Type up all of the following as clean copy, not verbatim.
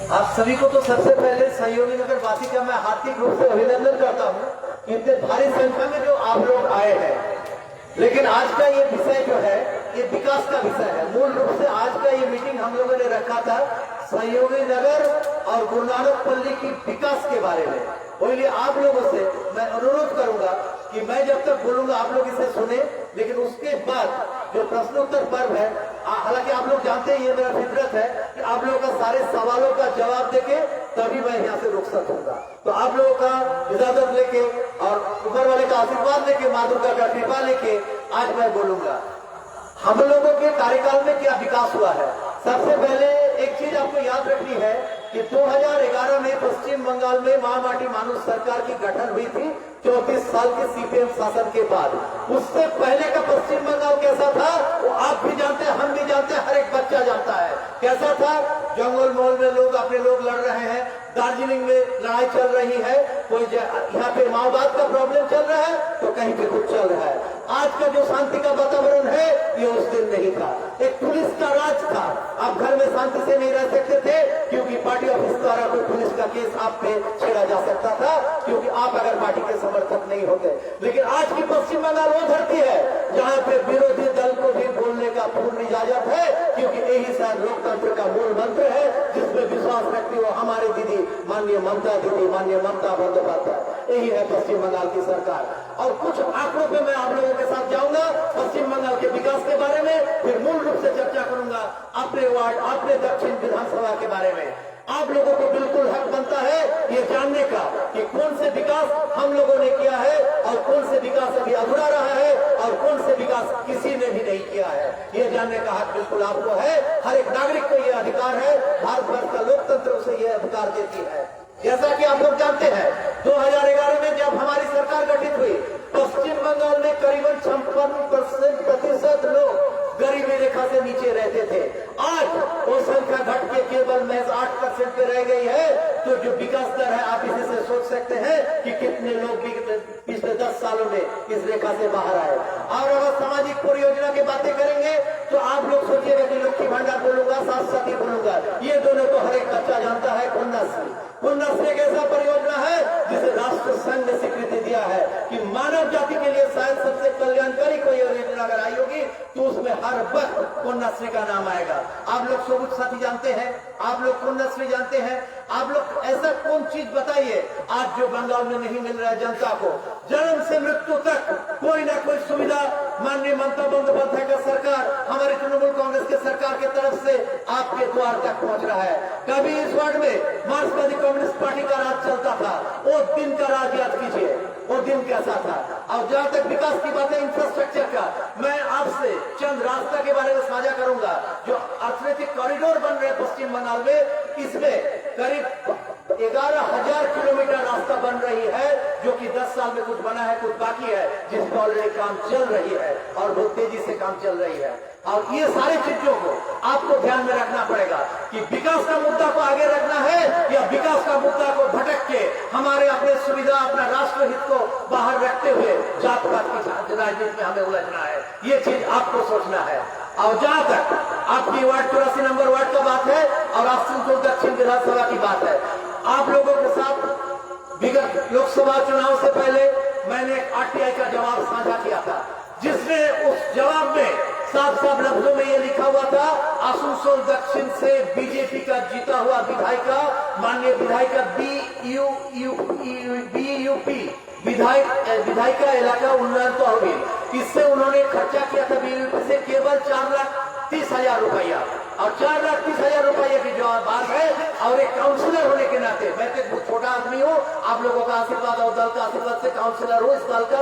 आप सभी को तो सबसे पहले सहयोगी नगर वासी का मैं हार्दिक रूप से अभिनंदन करता हूँ कि इतने भारी संख्या में जो आप लोग आए हैं। लेकिन आज का ये विषय जो है ये विकास का विषय है। मूल रूप से आज का ये मीटिंग हम लोगों ने रखा था सहयोगी नगर और गुरु नानक पल्ली की विकास के बारे में। इसलिए आप लोगों से मैं अनुरोध करूंगा कि मैं जब तक बोलूंगा आप लोग इसे सुने, लेकिन उसके बाद जो प्रश्नोत्तर पर्व है, हालांकि आप लोग जानते हैं ये मेरा फितरत है कि आप लोगों का सारे सवालों का जवाब देके तभी मैं यहाँ से रुक सकूंगा। तो आप लोगों का इजाजत लेके और ऊपर वाले का आशीर्वाद लेके, माँ दुर्गा का कृपा लेके आज मैं बोलूंगा हम लोगों के कार्यकाल में क्या विकास हुआ है। सबसे पहले एक चीज आपको याद रखनी है कि 2011 में पश्चिम बंगाल में महामाटी मानुष सरकार की गठन हुई थी 34 साल के सीपीएम शासन के बाद। उससे पहले का पश्चिम बंगाल कैसा था वो आप भी जानते हैं, हम भी जानते हैं, हर एक बच्चा जानता है कैसा था। जंगल महल में लोग अपने लोग लड़ रहे हैं, दार्जिलिंग में लड़ाई चल रही है, कोई यहाँ पे माओवाद का प्रॉब्लम चल रहा है तो कहीं पे कुछ चल रहा है। आज का जो शांति का वातावरण है ये उस दिन नहीं था। एक पुलिस का राज था, आप घर में शांति से नहीं रह सकते थे क्योंकि पार्टी ऑफिस द्वारा कोई पुलिस का केस आप पे छेड़ा जा सकता था क्योंकि आप अगर पार्टी के समर्थक नहीं होते। लेकिन आज की पश्चिम बंगाल वो धरती है जहाँ पे विरोधी दल को भी बोलने का पूर्ण इजाजत है क्योंकि यही शायद लोकतंत्र का मूल मंत्र है जिसमें विश्वास रखती हो हमारी दीदी माननीय ममता दीदी, माननीय ममता बंदोपाध्याय। यही है पश्चिम बंगाल की सरकार। और कुछ आंकड़ों पे मैं आप लोगों के साथ जाऊंगा पश्चिम बंगाल के विकास के बारे में, फिर मूल रूप से चर्चा करूंगा अपने वार्ड, अपने दक्षिण विधानसभा के बारे में। आप लोगों को बिल्कुल हक बनता है ये जानने का कि कौन से विकास हम लोगों ने किया है और कौन से विकास अभी अधूरा रहा है और कौन से विकास किसी ने भी नहीं किया है। ये जानने का हक बिल्कुल आपको है। हर एक नागरिक को ये अधिकार है। भारत वर्ष का लोकतंत्र उसे ये अधिकार देती है। जैसा कि आप लोग जानते हैं 2011 में जब हमारी सरकार गठित हुई पश्चिम बंगाल में करीबन 56% लोग गरीबी रेखा से नीचे रहते थे। आज वो संख्या घट के केवल महज 8% पे रह गई है। तो जो विकास दर है आप इसी से सोच सकते हैं कि कितने लोग पिछले 10 सालों में इस रेखा से बाहर आए। और अगर सामाजिक परियोजना की बातें करेंगे तो आप लोग सोचिएगा कि लक्ष्मी भंडार बोलूंगा, साथ साथ ही बोलूंगा, ये दोनों तो हर एक बच्चा जानता है। कन्याश्री एक ऐसा परियोजना है जिसे राष्ट्र संघ ने स्वीकृति दिया है कि मानव जाति के लिए शायद सबसे कल्याणकारी कोई योजना अगर आई होगी तो उसमें हर वक्त कन्याश्री का नाम आएगा। आप लोग सबूत साथी जानते हैं, आप लोग कन्याश्री जानते हैं। आप लोग ऐसा कौन चीज बताइए आज जो बंगाल में नहीं मिल रहा है जनता को। जन्म से मृत्यु तक कोई ना कोई सुविधा माननीय ममता बंदोपाध्याय का सरकार, हमारे तृणमूल कांग्रेस के सरकार की तरफ से आपके द्वार तक पहुंच रहा है। कभी इस वार्ड में मार्क्सवादी कम्युनिस्ट पार्टी का राज चलता था, वो दिन का राज याद कीजिए, वो दिन कैसा था। और जहां तक विकास की बात है इंफ्रास्ट्रक्चर का, मैं आपसे चंद रास्ता के बारे में साझा करूंगा। जो अर्थनैतिक कॉरिडोर बन रहे पश्चिम बंगाल में, इसमें करीब 11,000 किलोमीटर रास्ता बन रही है जो कि 10 साल में कुछ बना है, कुछ बाकी है, जिसका ऑलरेडी काम चल रही है और बहुत तेजी से काम चल रही है। और ये सारी चीजों को आपको ध्यान में रखना पड़ेगा कि विकास का मुद्दा को आगे रखना है या विकास का मुद्दा को भटक के हमारे अपने सुविधा, अपना राष्ट्र हित को बाहर रखते हुए जात पात की राजनीति में हमें उलझना है। ये चीज आपको सोचना है। और जहां तक आपकी वार्ड 84 नंबर वार्ड का बात है और आसनसोल दक्षिण विधानसभा की बात है, आप लोगों के साथ विगत लोकसभा चुनाव से पहले मैंने एक आरटीआई का जवाब साझा किया था जिसमें उस जवाब में साफ साफ लफ्जों में ये लिखा हुआ था आसनसोल दक्षिण से बीजेपी का जीता हुआ विधायिका, माननीय विधायिका बीयूपी विधायिका इलाका उन्नयन तहसील, इससे उन्होंने खर्चा किया था बीयूपी से केवल 4,30,000 रुपया। और 4,30,000 रुपये की जो बात है और एक काउंसिलर होने के नाते मैं तो छोटा आदमी हूँ, आप लोगों का आशीर्वाद और दल का आशीर्वाद से काउंसिलर हूँ इस दल का,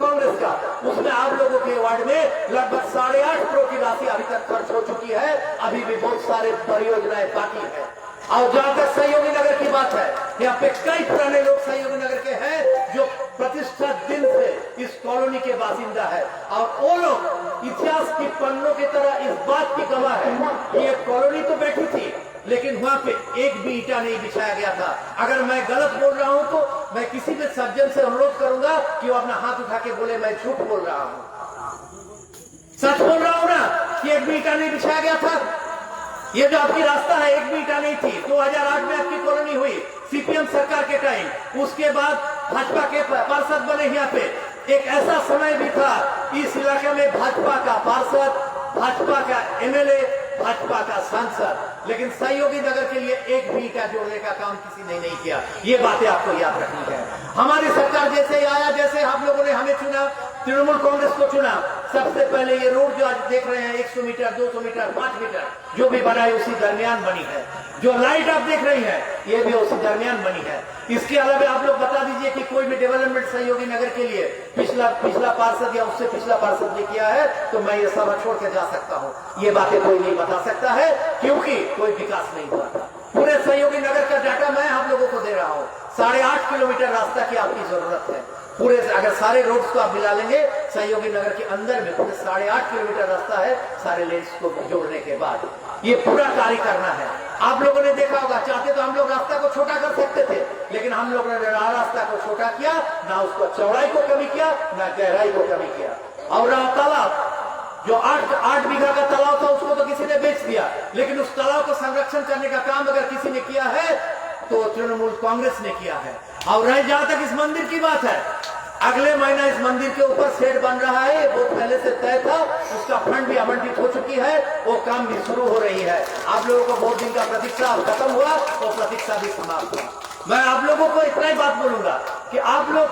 कांग्रेस का। उसमें आप लोगों के वार्ड में लगभग 8.5 करोड़ की राशि अभी तक खर्च हो चुकी है। अभी भी बहुत सारे परियोजनाएं बाकी है। और जहां तक सहयोगी नगर की बात है, यहाँ पे कई पुराने लोग सहयोगी नगर के हैं जो प्रतिष्ठा दिन से इस कॉलोनी के बासिंदा है और वो लोग इतिहास की पन्नों की तरह इस बात की गवाह है कि ये कॉलोनी तो बैठी थी लेकिन वहां पे एक भी ईटा नहीं बिछाया गया था। अगर मैं गलत बोल रहा हूं तो मैं किसी भी सज्जन से अनुरोध करूंगा कि वो अपना हाथ उठा के बोले मैं झूठ बोल रहा हूं। सच बोल रहा हूं ना कि एक भी ईटा नहीं बिछाया गया था। ये जो आपकी रास्ता है एक भी ईटा नहीं थी। 2008 सीपीएम सरकार के टाइम, उसके बाद भाजपा के पार्षद बने यहाँ पे। एक ऐसा समय भी था इस इलाके में भाजपा का पार्षद, भाजपा का एमएलए, भाजपा का सांसद, लेकिन सहयोगी नगर के लिए एक भी ईंटा जोड़ने का काम किसी ने नहीं किया। ये बातें आपको याद रखनी है। हमारी सरकार जैसे आया, जैसे आप लोगों ने हमें चुना, तृणमूल कांग्रेस को चुना, सबसे पहले ये रोड जो आज देख रहे हैं 100 मीटर, 200 मीटर, 5 मीटर जो भी बना है उसी दरमियान बनी है। जो लाइट आप देख रही हैं ये भी उसी दरमियान बनी है। इसके अलावा आप लोग बता दीजिए कि कोई भी डेवलपमेंट सहयोगी नगर के लिए पिछला पार्षद या उससे पिछला पार्षद ने किया है तो मैं ये सभा छोड़ के जा सकता हूँ। ये बातें कोई नहीं बता सकता है क्योंकि कोई विकास नहीं हुआ। पूरे सहयोगी नगर का डाटा मैं आप लोगों को दे रहा हूँ। 8.5 किलोमीटर रास्ता की आपकी जरूरत है। पूरे अगर सारे रोड्स को आप मिला लेंगे सहयोगी नगर के अंदर में पूरे 8.5 किलोमीटर रास्ता है, सारे लेन्स को जोड़ने के बाद ये पूरा कार्य करना है। आप लोगों ने देखा होगा, चाहते तो हम लोग रास्ता को छोटा कर सकते थे, लेकिन हम लोगों ने रास्ता को छोटा किया, ना उसको चौड़ाई को कमी किया, ना गहराई को कमी किया। और तालाब जो 8 बीघा का तालाब था उसको तो किसी ने बेच दिया, लेकिन उस तालाब को संरक्षण करने का काम अगर किसी ने किया है तो तृणमूल कांग्रेस ने किया है। और रह जहां तक इस मंदिर की बात है, अगले महीना इस मंदिर के ऊपर शेड बन रहा है, वो पहले से तय था, उसका फंड भी आवंटित हो चुकी है, वो काम भी शुरू हो रही है। आप लोगों को बहुत दिन का प्रतीक्षा खत्म हुआ, वो प्रतीक्षा भी समाप्त हुआ। मैं आप लोगों को इतना ही बात बोलूंगा कि आप लोग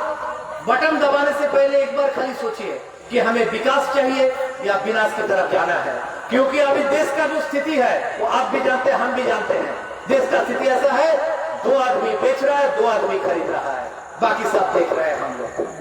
बटन दबाने से पहले एक बार खाली सोचिए कि हमें विकास चाहिए या विनाश की तरफ जाना है। क्योंकि अभी देश का जो स्थिति है वो आप भी जानते हैं, हम भी जानते हैं। देश का स्थिति ऐसा है, 2 आदमी बेच रहा है, 2 आदमी खरीद रहा है, बाकी सब देख रहे हैं हम लोग।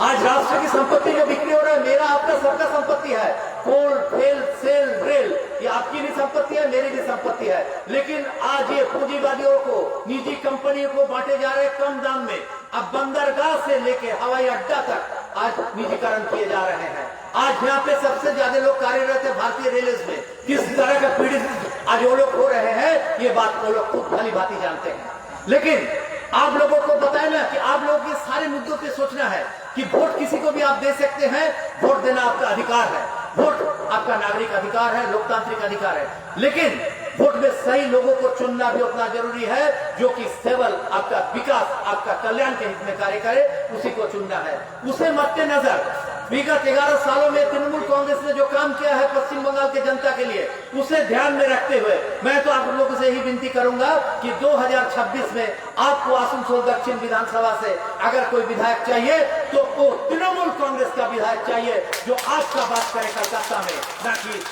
आज राष्ट्र की संपत्ति जो बिक्री हो रहा है, मेरा आपका सबका संपत्ति है। कोल, ठेल, सेल, रेल, ये आपकी भी संपत्ति है, मेरी भी संपत्ति है। लेकिन आज ये पूंजीवादियों को, निजी कंपनियों को बांटे जा रहे कम दाम में। अब बंदरगाह से लेके हवाई अड्डा तक आज निजीकरण किए जा रहे हैं। आज यहाँ पे सबसे ज्यादा लोग कार्यरत है भारतीय रेलवे में। किस तरह का पीड़ित आज वो लोग हो रहे हैं, ये बात वो लोग खूब भली भांति जानते हैं। लेकिन आप लोगों को बताए ना कि आप लोगों के सारे मुद्दों पे सोचना है कि वोट किसी को भी आप दे सकते हैं, वोट देना आपका अधिकार है, वोट आपका नागरिक अधिकार है, लोकतांत्रिक अधिकार है। लेकिन वोट में सही लोगों को चुनना भी उतना जरूरी है जो कि केवल आपका विकास, आपका कल्याण के हित में कार्य करे, उसी को चुनना है। उसे मद्देनजर विगत 11 सालों में तृणमूल कांग्रेस ने जो काम किया है पश्चिम बंगाल के जनता के लिए, उसे ध्यान में रखते हुए मैं तो आप लोगों से ही विनती करूंगा कि 2026 में आपको आसनसोल दक्षिण विधानसभा से अगर कोई विधायक चाहिए तो वो तृणमूल कांग्रेस का विधायक चाहिए जो आज का बात करे कलकत्ता में, ना कि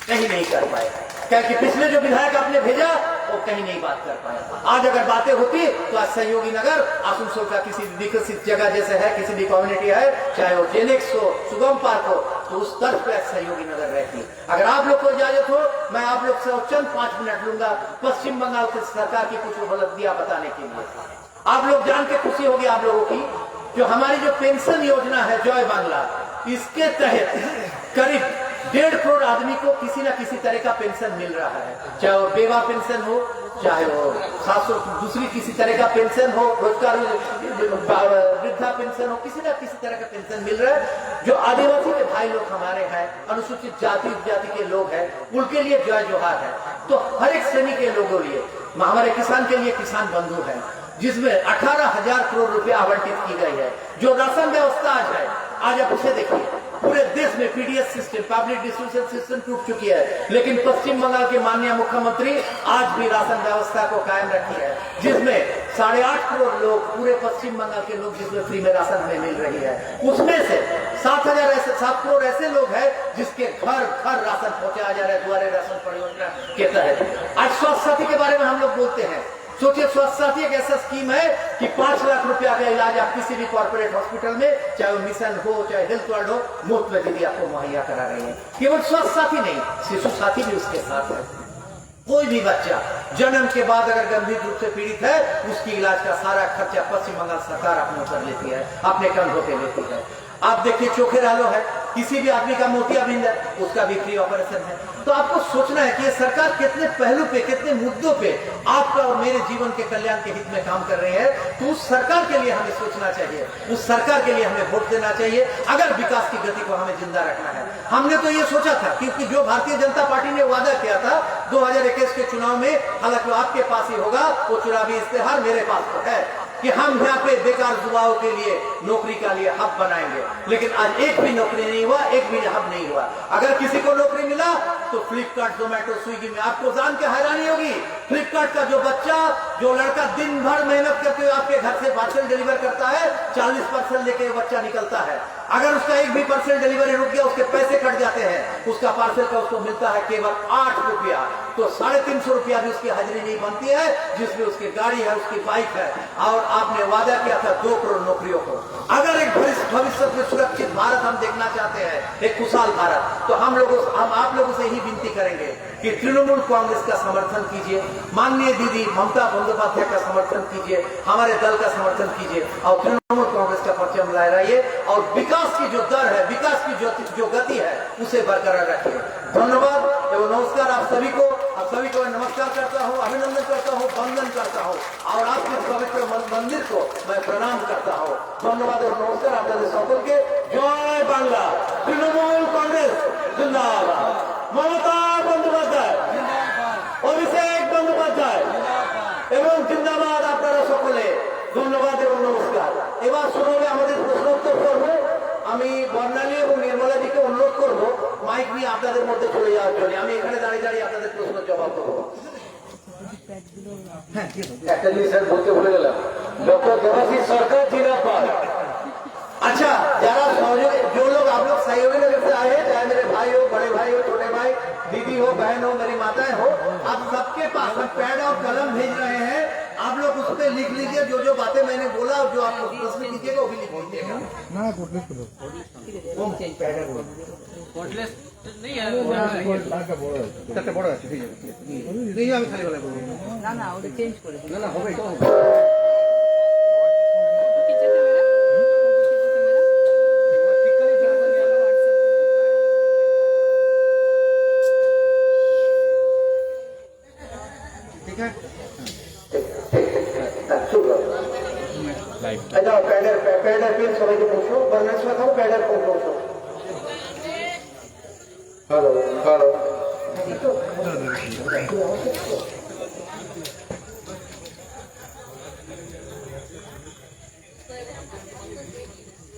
कहीं नहीं कर पाए। क्योंकि पिछले जो विधायक आपने भेजा वो कहीं नहीं बात कर पाए। आज अगर बातें होती तो आज सहयोगी नगर आसनसोल का किसी विकसित जगह जैसे है, किसी भी कम्युनिटी है, चाहे वो जेनेक्स हो, सुगम पार्क हो, तो उस तर्ज पर सहयोगी नगर रहती। अगर आप लोग को इजाजत हो, मैं आप लोग से चंद 5 मिनट लूंगा पश्चिम बंगाल की सरकार की कुछ उपलब्धियां बताने के लिए। आप लोग जान के खुशी होगी आप लोगों की, जो हमारी जो पेंशन योजना है जय बांग्ला, इसके तहत करीब 1.5 करोड़ आदमी को किसी न किसी तरह का पेंशन मिल रहा है। चाहे वो बेवा पेंशन हो, चाहे वो खास दूसरी किसी तरह का पेंशन हो, रोजगार वृद्धा पेंशन हो, किसी न किसी तरह का पेंशन मिल रहा है। जो आदिवासी के भाई लोग हमारे हैं, अनुसूचित जाति उपजाति के लोग हैं, उनके लिए जय जोहार है। तो हर एक श्रेणी के लोगों लिए, हमारे किसान के लिए किसान बंधु है, जिसमें 18,000 करोड़ रुपया आवंटित की गई है। जो राशन व्यवस्था आज है, आज आप उसे देखिए, पूरे देश में PDS system, public distribution system टूट चुकी है, लेकिन पश्चिम बंगाल के माननीय मुख्यमंत्री आज भी राशन व्यवस्था को कायम रखी है, जिसमें 8.5 करोड़ लोग, पूरे पश्चिम बंगाल के लोग जिसमें फ्री में राशन में मिल रही है। उसमें से 7 करोड़ ऐसे लोग हैं जिसके घर घर राशन पहुंचाया जा रहा है द्वारे राशन परियोजना के तहत। आज स्वास्थ्य साथी के बारे में हम लोग बोलते हैं। सोचिए, स्वास्थ्य साथी एक ऐसा स्कीम है कि 5 लाख रुपया का इलाज आप किसी भी कॉर्पोरेट हॉस्पिटल में, चाहे वो मिशन हो, चाहे हेल्थ वर्ल्ड हो, मुफ्त में दीदी आपको मुहैया करा रही है। केवल स्वास्थ्य साथी नहीं, शिशु साथी भी उसके साथ है। कोई भी बच्चा जन्म के बाद अगर गंभीर रूप से पीड़ित है, उसकी इलाज का सारा खर्चा पश्चिम बंगाल सरकार अपने ऊपर लेती है, अपने कंधों पे लेती है। आप देखिए, चोखे रालो है, किसी भी आदमी का मोतियाबिंद है, उसका भी फ्री ऑपरेशन है। तो आपको सोचना है कि ये सरकार कितने पहलू पे, कितने मुद्दों पे आपका और मेरे जीवन के कल्याण के हित में काम कर रही है। तो उस सरकार के लिए हमें सोचना चाहिए, उस सरकार के लिए हमें वोट देना चाहिए, अगर विकास की गति को हमें जिंदा रखना है। हमने तो ये सोचा था क्योंकि जो भारतीय जनता पार्टी ने वादा किया था 2021 के चुनाव में, हालांकि आपके पास ही होगा वो चुनावी इस्तेहार, मेरे पास तो है कि हम यहाँ पे बेकार युवाओं के लिए नौकरी का लिए हब बनाएंगे, लेकिन आज एक भी नौकरी नहीं हुआ, एक भी हब नहीं हुआ। अगर किसी को नौकरी मिला तो फ्लिपकार्ट, जोमेटो, स्विगी में। आपको जान के हैरानी होगी, फ्लिपकार्ट का जो बच्चा, जो लड़का दिन भर मेहनत करके आपके घर से पार्सल डिलीवर करता है, 40 पार्सल लेके बच्चा निकलता है। अगर उसका एक भी पार्सल डिलीवरी रुक गया, उसके पैसे कट जाते हैं, उसका पार्सल का उसको मिलता है केवल 8 रुपया। तो 350 रुपया भी उसकी हाजिरी नहीं बनती है, जिसमें उसकी गाड़ी है, उसकी बाइक है। और आपने वादा किया था 2 करोड़ नौकरियों को। अगर एक भविष्य में सुरक्षित भारत हम देखना चाहते हैं, एक खुशहाल भारत, तो हम आप लोगों से ही विनती करेंगे कि तृणमूल कांग्रेस का समर्थन कीजिए, माननीय दीदी ममता बंदोपाध्याय का समर्थन कीजिए, हमारे दल का समर्थन कीजिए और तृणमूल कांग्रेस का परचम लहराइए और विकास की जो दर है, विकास की जो गति है, उसे बरकरार रखिए। धन्यवाद एवं नमस्कार आप सभी को। आप सभी को मैं नमस्कार करता हूँ, अभिनंदन करता हूँ, वंदन करता हूँ और आपके पवित्र मंदिर को मैं प्रणाम करता हूँ। धन्यवाद और नमस्कार आपके সকলকে। জয় বাংলা, তৃণমূল কংগ্রেস জিন্দাবাদ, মমতা বন্দ্যোপাধ্যায়, অভিষেক বন্দ্যোপাধ্যায় এবং জিন্দাবাদ আপনারা সকলে। ধন্যবাদ এবং নমস্কার। এবার শুরু হবে আমাদের প্রশ্নোত্তর পর্ব। আমি বর্ণালী এবং নির্মলা দিকে অনুরোধ করব মাইক নিয়ে আপনাদের মধ্যে চলে যাওয়ার জন্য। আমি এখানে দাঁড়িয়ে দাঁড়িয়ে আপনাদের প্রশ্ন জবাব করবো। একটা জিনিস বলতে ভুলে গেলাম, ডক্টর देवाशीष सरकार जिंदाबाद। अच्छा, जरा सहयोगी, जो लोग आप लोग सहयोगी नगर से आए हैं, चाहे मेरे भाई हो, बड़े भाई हो, छोटे भाई, दीदी हो, बहन हो, मेरी माताएं हो, आप सबके पास हम पैड और कलम भेज रहे हैं। आप लोग उस पर लिख लीजिए जो बातें मैंने बोला और जो आप लोग प्रश्न कीजिएगा वो भी लिख लीजिएगा। पैडर पेन सबाई को पूछो, बर्नर्स में था पैडर को पूछो। Hello hello